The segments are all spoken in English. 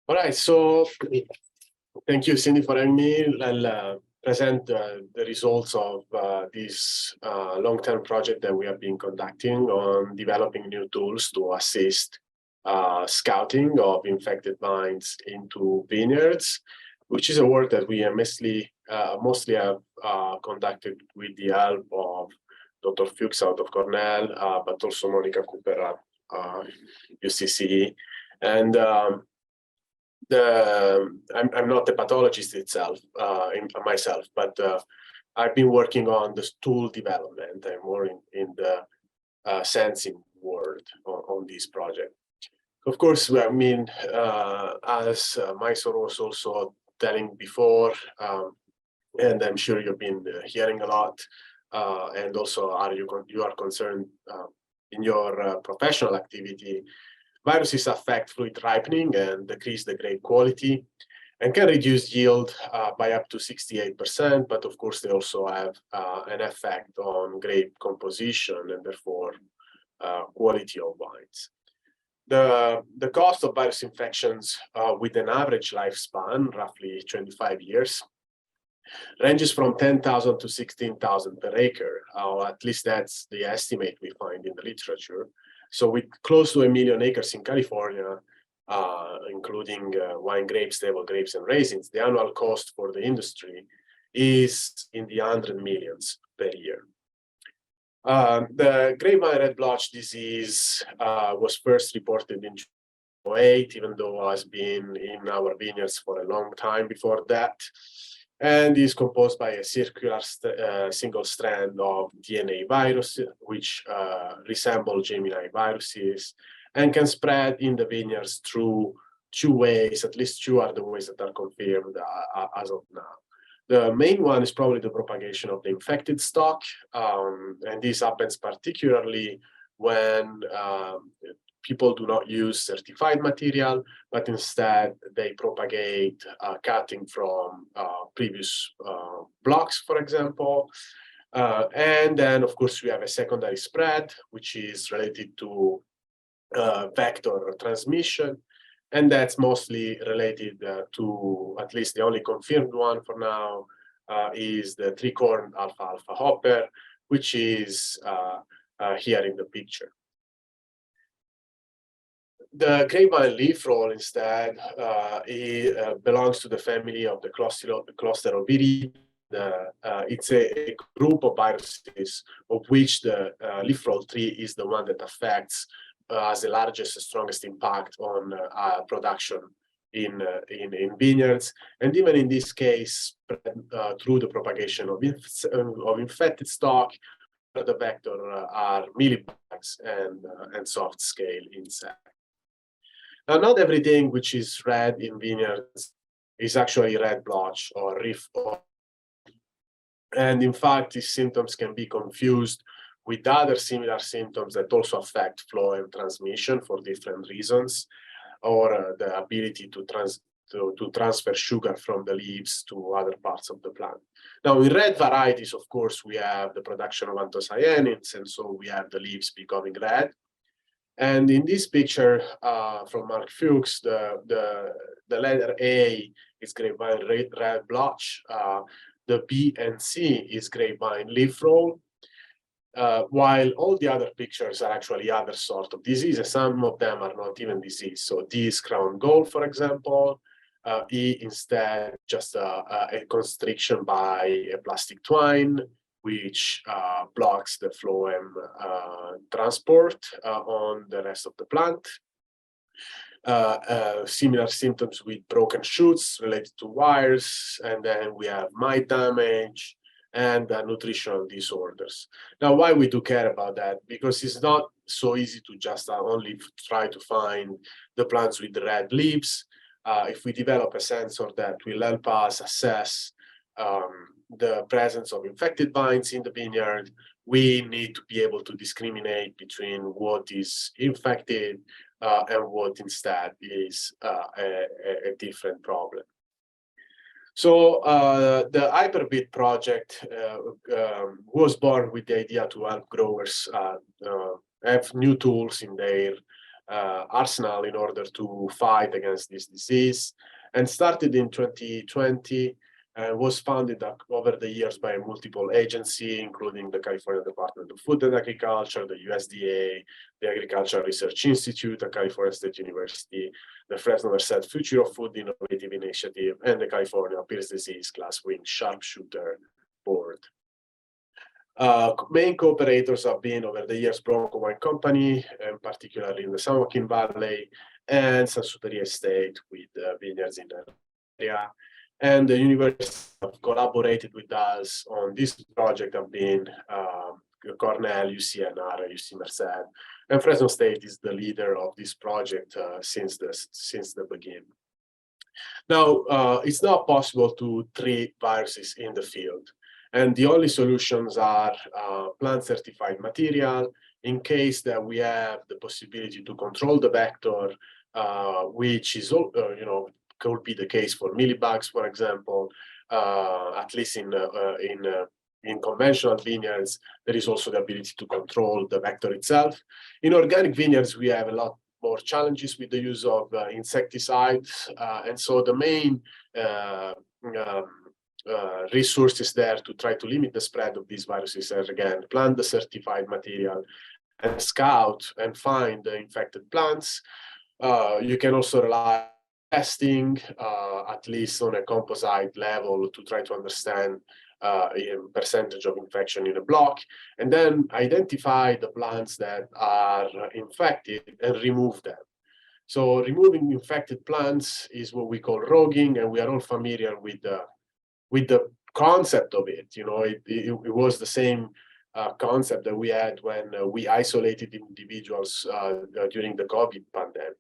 All right, so thank you, Cindy, for having me. I'll present the results of this long-term project that we have been conducting on developing new tools to assist scouting of infected vines into vineyards, which is a work that we mostly have conducted with the help of Dr. Fuchs out of Cornell, but also Monica Cooper at UCCE. And I'm not a pathologist itself, myself, but I've been working on this tool development and more in the sensing world on this project. Of course, I mean, as Mysore was also telling before, and I'm sure you've been hearing a lot, and also you are concerned in your professional activity. Viruses affect fruit ripening and decrease the grape quality and can reduce yield by up to 68%, but of course they also have an effect on grape composition and therefore quality of wines. The cost of virus infections with an average lifespan, roughly 25 years, ranges from 10,000 to 16,000 per acre, or at least that's the estimate we find in the literature. So with close to 1 million acres in California, including wine grapes, stable grapes, and raisins, the annual cost for the industry is in the 100 millions per year. The grapevine red blotch disease was first reported in 2008, even though it has been in our vineyards for a long time before that, and is composed by a circular single strand of DNA virus, which resemble Gemini viruses, and can spread in the vineyards through two ways. At least two are the ways that are confirmed as of now. The main one is probably the propagation of the infected stock, and this happens particularly when people do not use certified material, but instead they propagate cutting from previous blocks, for example. And then, of course, we have a secondary spread, which is related to vector transmission. And that's mostly related to, at least the only confirmed one for now, is the three-corn alfalfa hopper, which is here in the picture. The grapevine leaf roll instead belongs to the family of the Clusteroviridae. It's a group of viruses of which the leaf roll tree is the one that affects has the largest, strongest impact on production in vineyards, and even in this case, through the propagation of infected stock, the vector are mealybugs and soft scale insects. Now, not everything which is red in vineyards is actually red blotch or leaf roll, and in fact, these symptoms can be confused with other similar symptoms that also affect flow and transmission for different reasons, or the ability to transfer sugar from the leaves to other parts of the plant. Now, in red varieties, of course, we have the production of anthocyanins, and so we have the leaves becoming red. And in this picture from Mark Fuchs, the letter A is grapevine red blotch, the B and C is grapevine leaf roll, while all the other pictures are actually other sort of diseases. Some of them are not even disease. So D is crown gall, for example. E instead just a constriction by a plastic twine, which blocks the phloem transport on the rest of the plant. Similar symptoms with broken shoots related to wires, and then we have mite damage and nutritional disorders. Now, why we do care about that? Because it's not so easy to just only try to find the plants with the red leaves. If we develop a sensor that will help us assess the presence of infected vines in the vineyard, we need to be able to discriminate between what is infected and what instead is a different problem. So the Hypervit project was born with the idea to help growers have new tools in their arsenal in order to fight against this disease, and started in 2020. Was funded over the years by multiple agencies, including the California Department of Food and Agriculture, the USDA, the Agricultural Research Institute, the California State University, the Fresno Future of Food Innovative Initiative, and the California Pierce Disease Class Wing Sharpshooter Board. Main cooperators have been over the years Bronco Wine Company, and particularly in the San Joaquin Valley, and Sansuteria Estate with vineyards in the area. And the universities have collaborated with us on this project have been Cornell, UCNR, UC Merced, and Fresno State is the leader of this project since the beginning. Now, it's not possible to treat viruses in the field, and the only solutions are plant-certified material in case that we have the possibility to control the vector, which is, could be the case for mealybugs, for example. At least in conventional vineyards, there is also the ability to control the vector itself. In organic vineyards, we have a lot more challenges with the use of insecticides, and so the main resources there to try to limit the spread of these viruses are, again, plant the certified material and scout and find the infected plants. You can also rely testing, at least on a composite level, to try to understand percentage of infection in a block, and then identify the plants that are infected and remove them. So removing infected plants is what we call roguing, and we are all familiar with the concept of it. It was the same concept that we had when we isolated individuals during the COVID pandemic.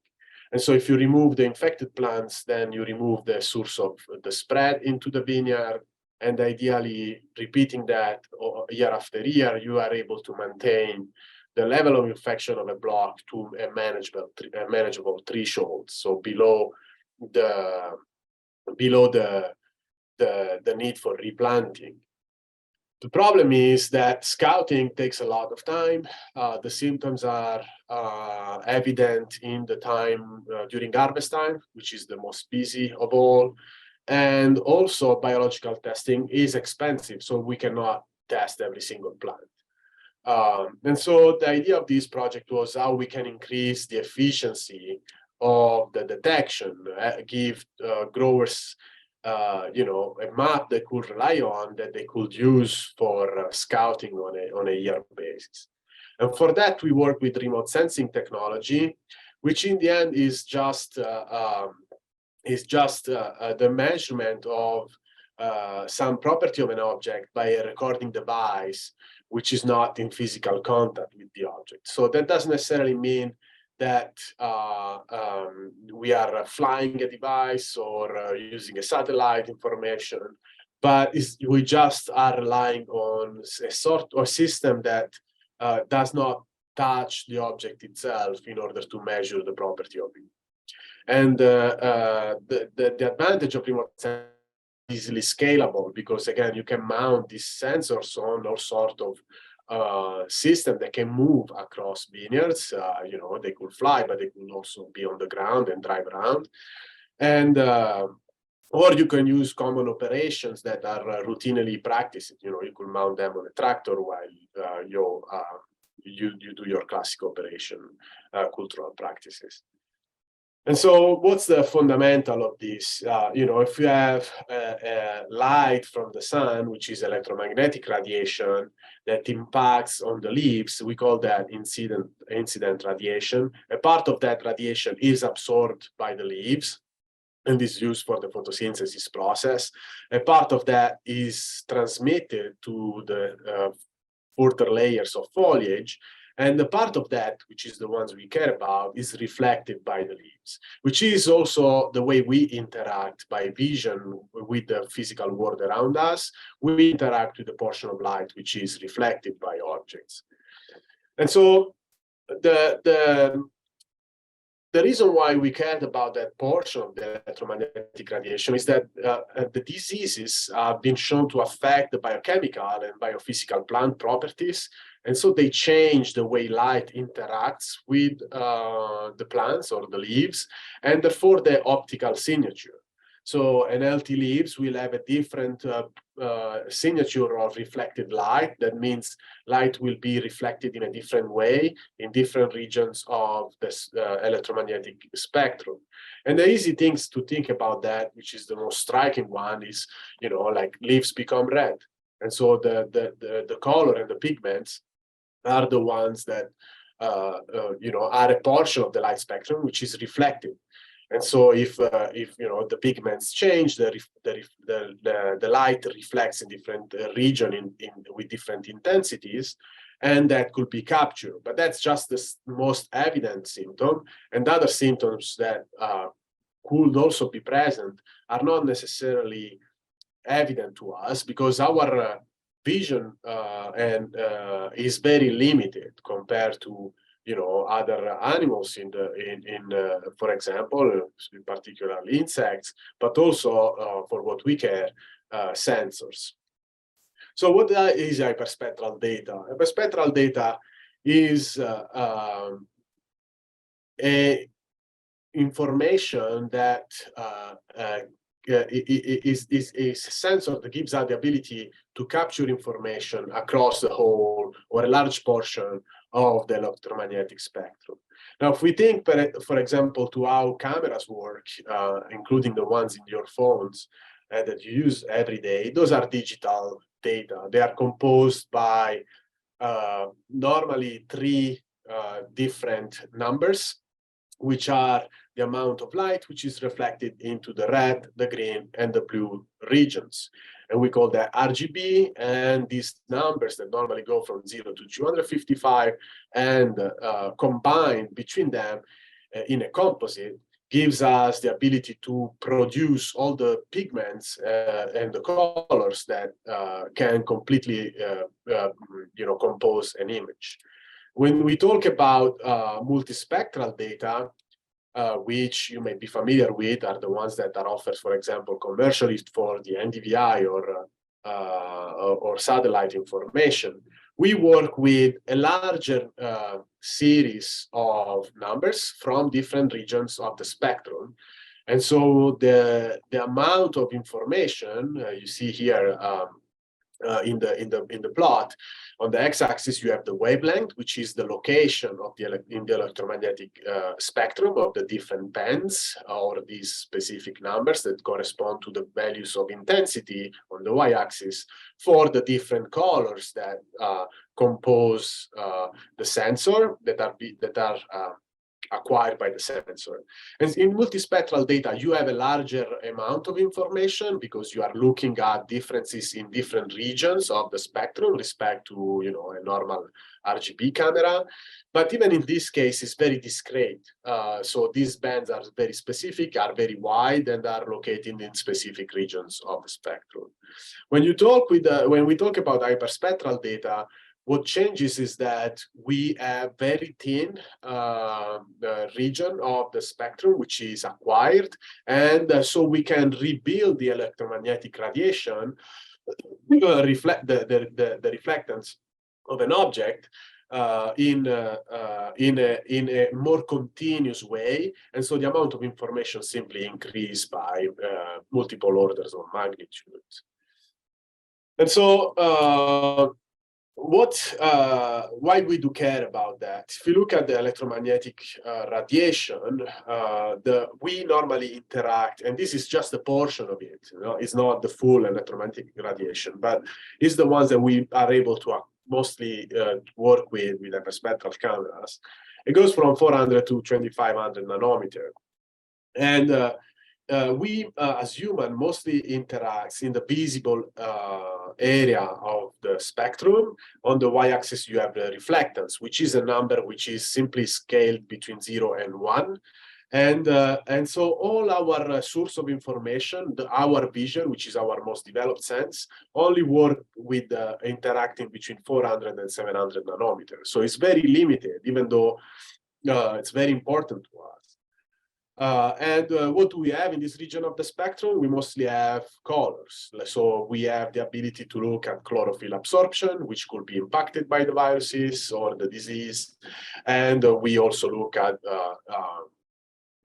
And so if you remove the infected plants, then you remove the source of the spread into the vineyard, and ideally repeating that year after year, you are able to maintain the level of infection of a block to a manageable threshold, so below the need for replanting. The problem is that scouting takes a lot of time. The symptoms are evident in the time during harvest time, which is the most busy of all. And also biological testing is expensive, so we cannot test every single plant. And so the idea of this project was how we can increase the efficiency of the detection, give growers a map they could rely on, that they could use for scouting on a year basis. And for that, we work with remote sensing technology, which in the end is just the measurement of some property of an object by a recording device, which is not in physical contact with the object. So that doesn't necessarily mean that we are flying a device or using a satellite information, but we just are relying on a sort of system that does not touch the object itself in order to measure the property of it. And the advantage of remote sensing is easily scalable, because again, you can mount these sensors on all sort of system that can move across vineyards. They could fly, but they could also be on the ground and drive around. And or you can use common operations that are routinely practiced. You could mount them on a tractor while you do your classic operation cultural practices. And so what's the fundamental of this? If you have light from the sun, which is electromagnetic radiation that impacts on the leaves, we call that incident radiation. A part of that radiation is absorbed by the leaves and is used for the photosynthesis process. A part of that is transmitted to the further layers of foliage. And the part of that, which is the ones we care about, is reflected by the leaves, which is also the way we interact by vision with the physical world around us. We interact with the portion of light which is reflected by objects. And so the reason why we cared about that portion of the electromagnetic radiation is that the diseases have been shown to affect the biochemical and biophysical plant properties And so they change the way light interacts with the plants or the leaves, and therefore the optical signature. So an healthy leaves will have a different signature of reflected light. That means light will be reflected in a different way in different regions of this electromagnetic spectrum. And the easy things to think about that, which is the most striking one, is, you know, like leaves become red. And so the color and the pigments are the ones that you know, are a portion of the light spectrum which is reflected. And so if you know, the pigments change, the light reflects in different region with different intensities, and that could be captured. But that's just the most evident symptom. And other symptoms that could also be present are not necessarily evident to us, because our vision is very limited compared to, you know, other animals for example, in particular insects, but also for what we care, sensors. So what is hyperspectral data? Hyperspectral data is a information that is a sensor that gives us the ability to capture information across the whole or a large portion of the electromagnetic spectrum. Now, if we think, for example, to how cameras work, including the ones in your phones that you use every day, those are digital data. They are composed by normally 3 different numbers, which are the amount of light which is reflected into the red, the green, and the blue regions. And we call that RGB, and these numbers that normally go from 0 to 255 and combined between them in a composite gives us the ability to produce all the pigments and the colors that can completely you know, compose an image. When we talk about multispectral data, which you may be familiar with, are the ones that are offered, for example, commercially for the NDVI or satellite information, we work with a larger series of numbers from different regions of the spectrum. And so the amount of information you see here in the plot, on the x-axis you have the wavelength, which is the location of in the electromagnetic spectrum of the different bands, or these specific numbers that correspond to the values of intensity on the y-axis for the different colors that compose the sensor that are acquired by the sensor. And in multispectral data, you have a larger amount of information because you are looking at differences in different regions of the spectrum respect to, you know, a normal RGB camera. But even in this case, it's very discrete. So these bands are very specific, are very wide, and are located in specific regions of the spectrum. When we talk about hyperspectral data, what changes is that we have very thin region of the spectrum which is acquired, and so we can rebuild the electromagnetic radiation, reflect the reflectance of an object in a more continuous way, and so the amount of information simply increase by multiple orders of magnitude. And so why we do care about that? If you look at the electromagnetic radiation, we normally interact, and this is just a portion of it, you know, it's not the full electromagnetic radiation, but it's the ones that we are able to mostly work with hyperspectral cameras. It goes from 400 to 2500 nanometer. And we, as human, mostly interacts in the visible area of the spectrum. On the y-axis, you have the reflectance, which is a number which is simply scaled between 0 and 1. And so all our source of information, our vision, which is our most developed sense, only work with interacting between 400 and 700 nanometers. So it's very limited, even though it's very important to us. What do we have in this region of the spectrum? We mostly have colors. So we have the ability to look at chlorophyll absorption, which could be impacted by the viruses or the disease. And we also look at,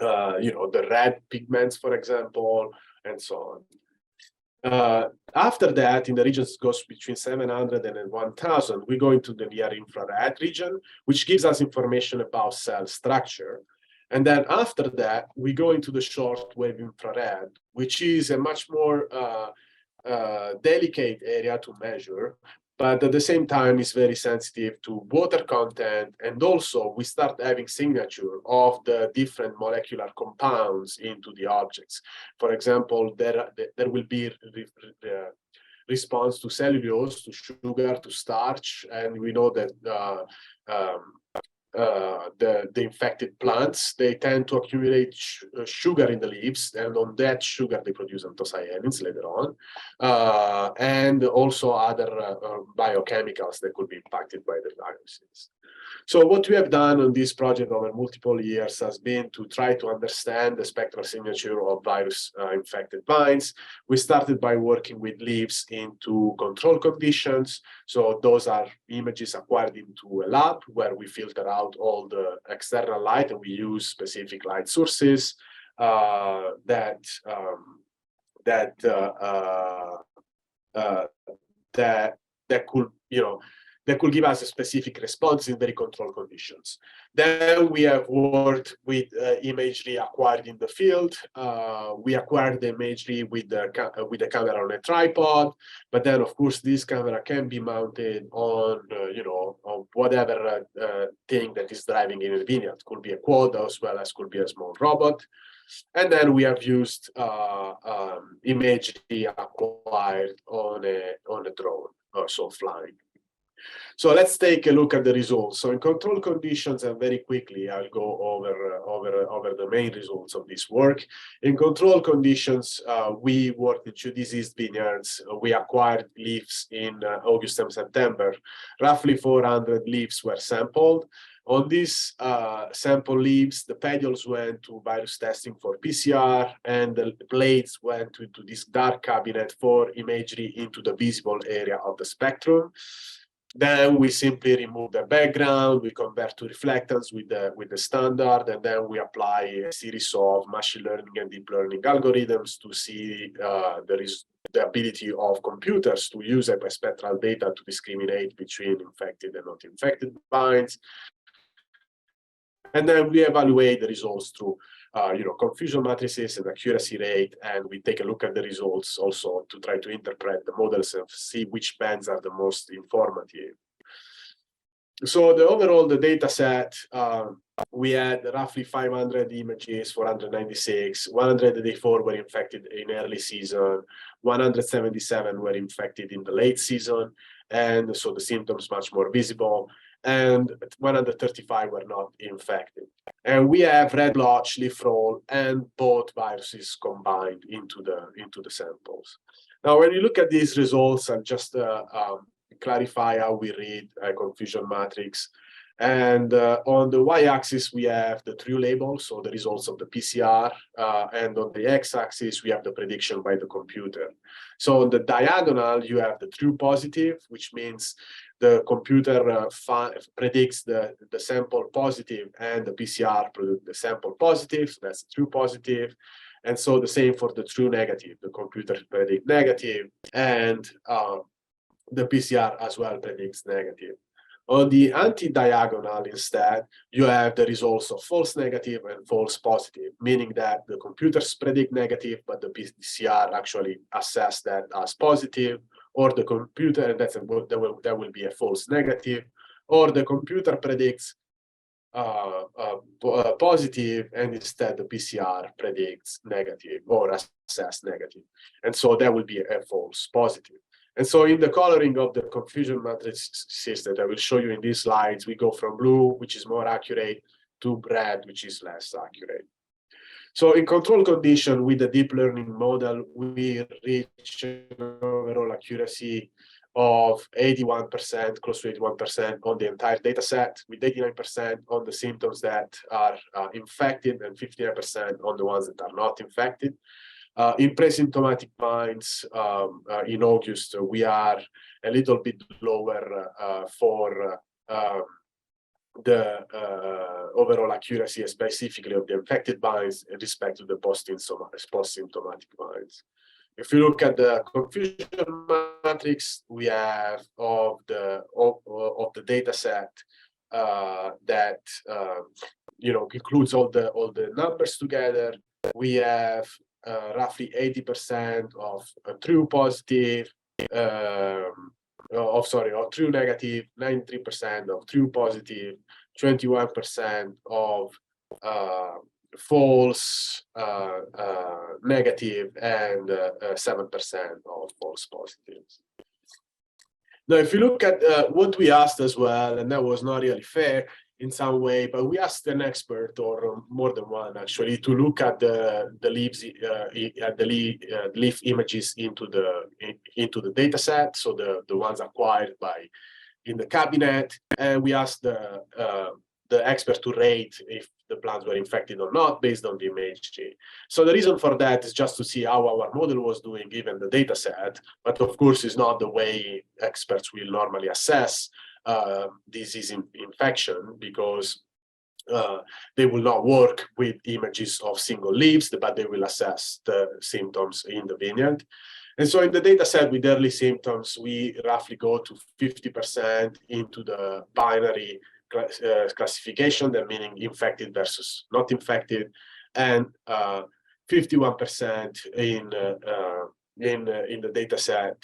the red pigments, for example, and so on. After that, in the regions goes between 700 and 1000, we go into the near infrared region, which gives us information about cell structure. And then after that, we go into the shortwave infrared, which is a much more delicate area to measure, but at the same time is very sensitive to water content. And also we start having signature of the different molecular compounds into the objects. For example, there will be response to cellulose, to sugar, to starch, and we know that the infected plants, they tend to accumulate sugar in the leaves, and on that sugar they produce anthocyanins later on, and also other biochemicals that could be impacted by the viruses. So what we have done on this project over multiple years has been to try to understand the spectral signature of virus infected vines. We started by working with leaves into control conditions. So those are images acquired into a lab where we filter out all the external light and we use specific light sources that could, that could give us a specific response in very controlled conditions. Then we have worked with imagery acquired in the field. We acquired the imagery with the camera on a tripod, but then of course this camera can be mounted on, on whatever thing that is driving in a vineyard. It could be a quad as well as could be a small robot. And then we have used imagery acquired on a drone, so flying. So let's take a look at the results. So in control conditions, and very quickly, I'll go over the main results of this work. In control conditions, we worked in 2 diseased vineyards. We acquired leaves in August and September. Roughly 400 leaves were sampled. On these sample leaves, the petioles went to virus testing for PCR, and the blades went into this dark cabinet for imagery into the visible area of the spectrum. Then we simply remove the background, we convert to reflectance with the standard, and then we apply a series of machine learning and deep learning algorithms to see the ability of computers to use hyperspectral data to discriminate between infected and not infected vines. And then we evaluate the results through confusion matrices and accuracy rate, and we take a look at the results also to try to interpret the models and see which bands are the most informative. So the data set, we had roughly 500 images, 496, 184 were infected in early season, 177 were infected in the late season, and so the symptoms much more visible, and 135 were not infected. And we have red blotch, leaf roll, and both viruses combined into the samples. Now, when you look at these results, and just clarify how we read a confusion matrix. And on the y-axis, we have the true label, so the results of the PCR, and on the x-axis, we have the prediction by the computer. So on the diagonal, you have the true positive, which means the computer predicts the sample positive, and the PCR predicts the sample positive, so that's the true positive. And so the same for the true negative, the computer predicts negative, and the PCR as well predicts negative. On the anti-diagonal instead, you have the results of false negative and false positive, meaning that the computers predict negative, but the PCR actually assess that as positive, or the computer, and that will be a false negative, or the computer predicts positive, and instead the PCR predicts negative or assess negative. And so that will be a false positive. And so in the coloring of the confusion matrices that I will show you in these slides, we go from blue, which is more accurate, to red, which is less accurate. So in control condition with the deep learning model, we reach an overall accuracy of 81%, close to 81% on the entire data set, with 89% on the symptoms that are infected and 59% on the ones that are not infected. In pre-symptomatic vines, in August, we are a little bit lower for the overall accuracy, specifically of the infected vines, in respect to the post-symptomatic vines. If you look at the confusion matrix we have of the data set that includes all the numbers together, we have roughly 80% of true positive, or true negative, 93% of true positive, 21% of false negative, and 7% of false positives. Now, if you look at what we asked as well, and that was not really fair in some way, but we asked an expert, or more than one actually, to look at the leaves, leaf images into the data set, so the ones acquired in the cabinet, and we asked the expert to rate if the plants were infected or not based on the imagery. So the reason for that is just to see how our model was doing given the data set, but of course it's not the way experts will normally assess disease infection, because they will not work with images of single leaves, but they will assess the symptoms in the vineyard. And so in the data set with early symptoms, we roughly go to 50% into the binary classification, that meaning infected versus not infected, and 51% in the data set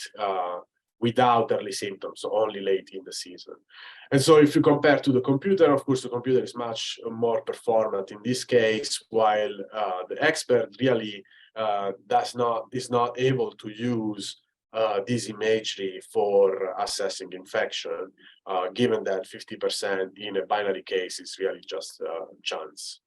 without early symptoms, so only late in the season. And so if you compare to the computer, of course, the computer is much more performant in this case, while the expert really is not able to use this imagery for assessing infection, given that 50% in a binary case is really just chance.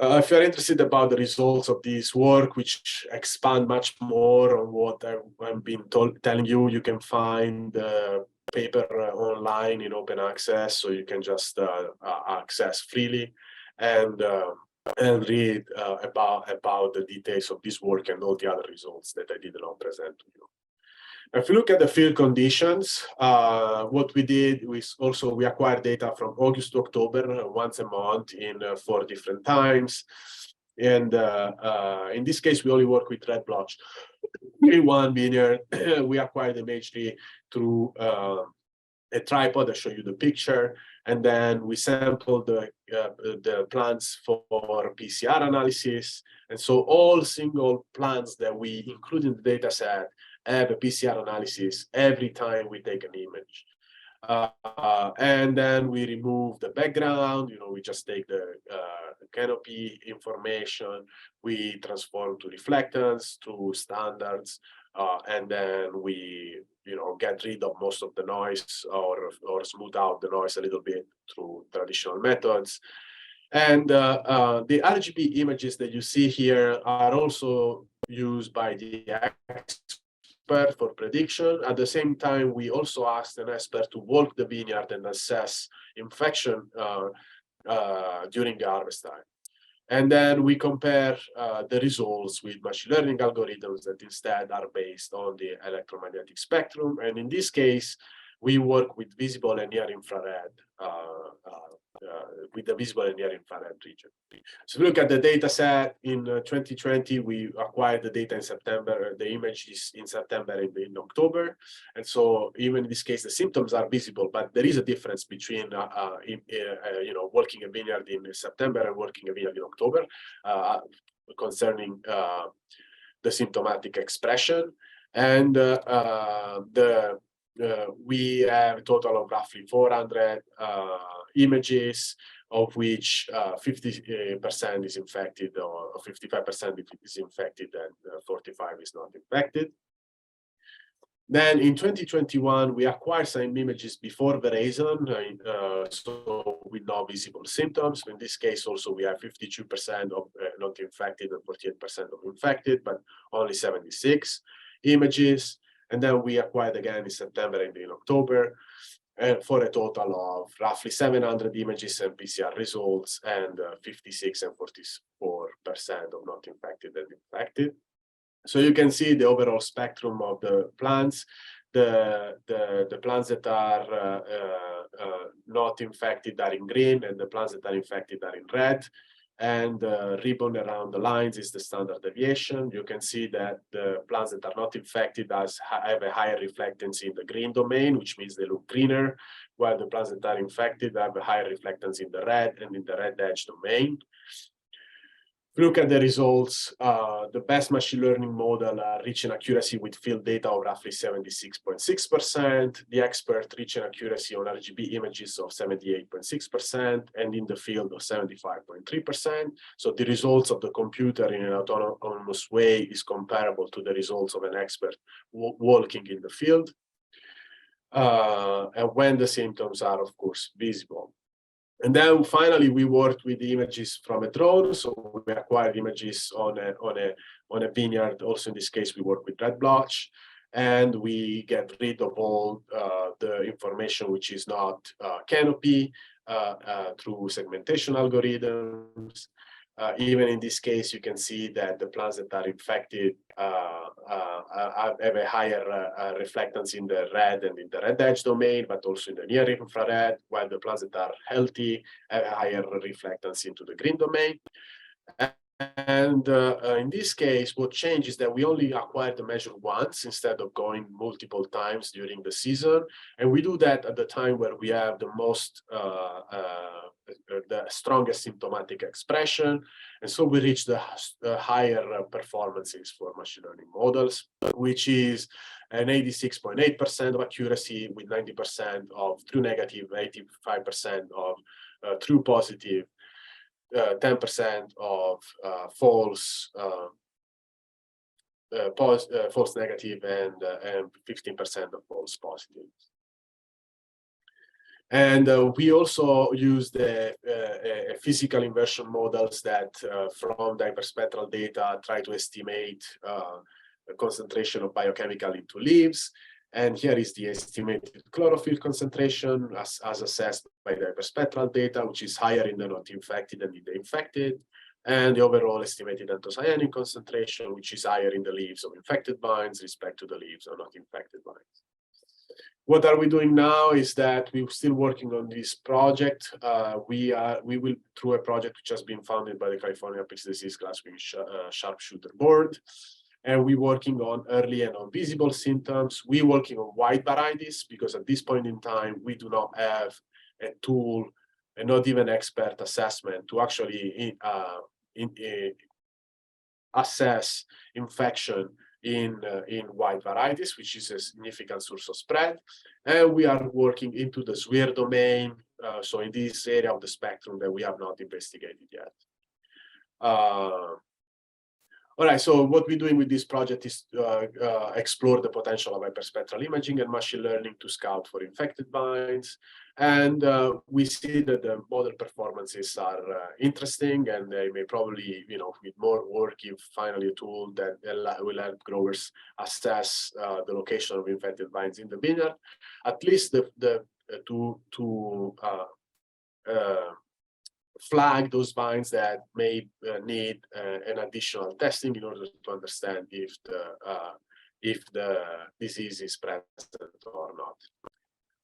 If you're interested about the results of this work, which expand much more on what I've been telling you, you can find the paper online in open access, so you can just access freely and read about the details of this work and all the other results that I did not present to you. If you look at the field conditions, what we did was also we acquired data from August to October, once a month in 4 different times. And in this case, we only work with red blotch. In one vineyard, we acquired imagery through a tripod. I'll show you the picture. And then we sampled the plants for PCR analysis. And so all single plants that we include in the data set have a PCR analysis every time we take an image. And then we remove the background, we just take the canopy information, we transform to reflectance, to standards, and then we get rid of most of the noise or smooth out the noise a little bit through traditional methods. And the RGB images that you see here are also used by the expert for prediction. At the same time, we also asked an expert to walk the vineyard and assess infection during the harvest time. And then we compare the results with machine learning algorithms that instead are based on the electromagnetic spectrum. And in this case, we work with visible and near infrared, with the visible and near infrared region. So look at the data set in 2020, we acquired the data in September, the images in September and in October. And so even in this case, the symptoms are visible, but there is a difference between working a vineyard in September and working a vineyard in October concerning the symptomatic expression. And we have a total of roughly 400 images, of which 50% is infected, or 55% is infected, and 45% is not infected. Then in 2021, we acquired some images before veraison, so with no visible symptoms. In this case, also, we have 52% of not infected and 48% of infected, but only 76 images. And then we acquired again in September and in October, and for a total of roughly 700 images and PCR results, and 56 and 44% of not infected and infected. So you can see the overall spectrum of the plants. The plants that are not infected are in green, and the plants that are infected are in red. And the ribbon around the lines is the standard deviation. You can see that the plants that are not infected have a higher reflectance in the green domain, which means they look greener, while the plants that are infected have a higher reflectance in the red and in the red edge domain. If you look at the results, the best machine learning model reached an accuracy with field data of roughly 76.6%. The expert reached an accuracy on RGB images of 78.6%, and in the field of 75.3%. So the results of the computer in an autonomous way is comparable to the results of an expert walking in the field. And when the symptoms are, of course, visible. And then finally, we worked with the images from a drone. So we acquired images on a vineyard. Also, in this case, we work with red blotch, and we get rid of all the information which is not canopy through segmentation algorithms. Even in this case, you can see that the plants that are infected have a higher reflectance in the red and in the red edge domain, but also in the near infrared, while the plants that are healthy have a higher reflectance into the green domain. And in this case, what changed is that we only acquired the measure once instead of going multiple times during the season. And we do that at the time where we have the most, the strongest symptomatic expression. And so we reach the higher performances for machine learning models, which is an 86.8% of accuracy with 90% of true negative, 85% of true positive, 10% of false false negative, and 15% of false positive. And we also used physical inversion models that from the hyperspectral data try to estimate the concentration of biochemical into leaves. And here is the estimated chlorophyll concentration as assessed by the hyperspectral data, which is higher in the not infected than in the infected, and the overall estimated anthocyanin concentration, which is higher in the leaves of infected vines respect to the leaves of not infected vines. What are we doing now is that we're still working on this project. We will, through a project which has been funded by the California Pigs Disease Classwing Sharpshooter Board. And we're working on early and non-visible symptoms. We're working on wide varieties because at this point in time, we do not have a tool and not even expert assessment to actually assess infection in wide varieties, which is a significant source of spread. And we are working into the SWIR domain, so in this area of the spectrum that we have not investigated yet. All right, so what we're doing with this project is explore the potential of hyperspectral imaging and machine learning to scout for infected vines. And we see that the model performances are interesting, and they may probably, with more work, give finally a tool that will help growers assess the location of infected vines in the vineyard, at least to flag those vines that may need an additional testing in order to understand if the disease is present or not.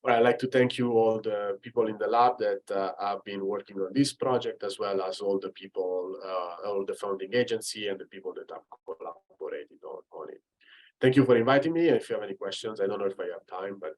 Well, I'd like to thank you, all the people in the lab that have been working on this project, as well as all the people, all the founding agency and the people that have collaborated on it. Thank you for inviting me. And if you have any questions, I don't know if I have time, but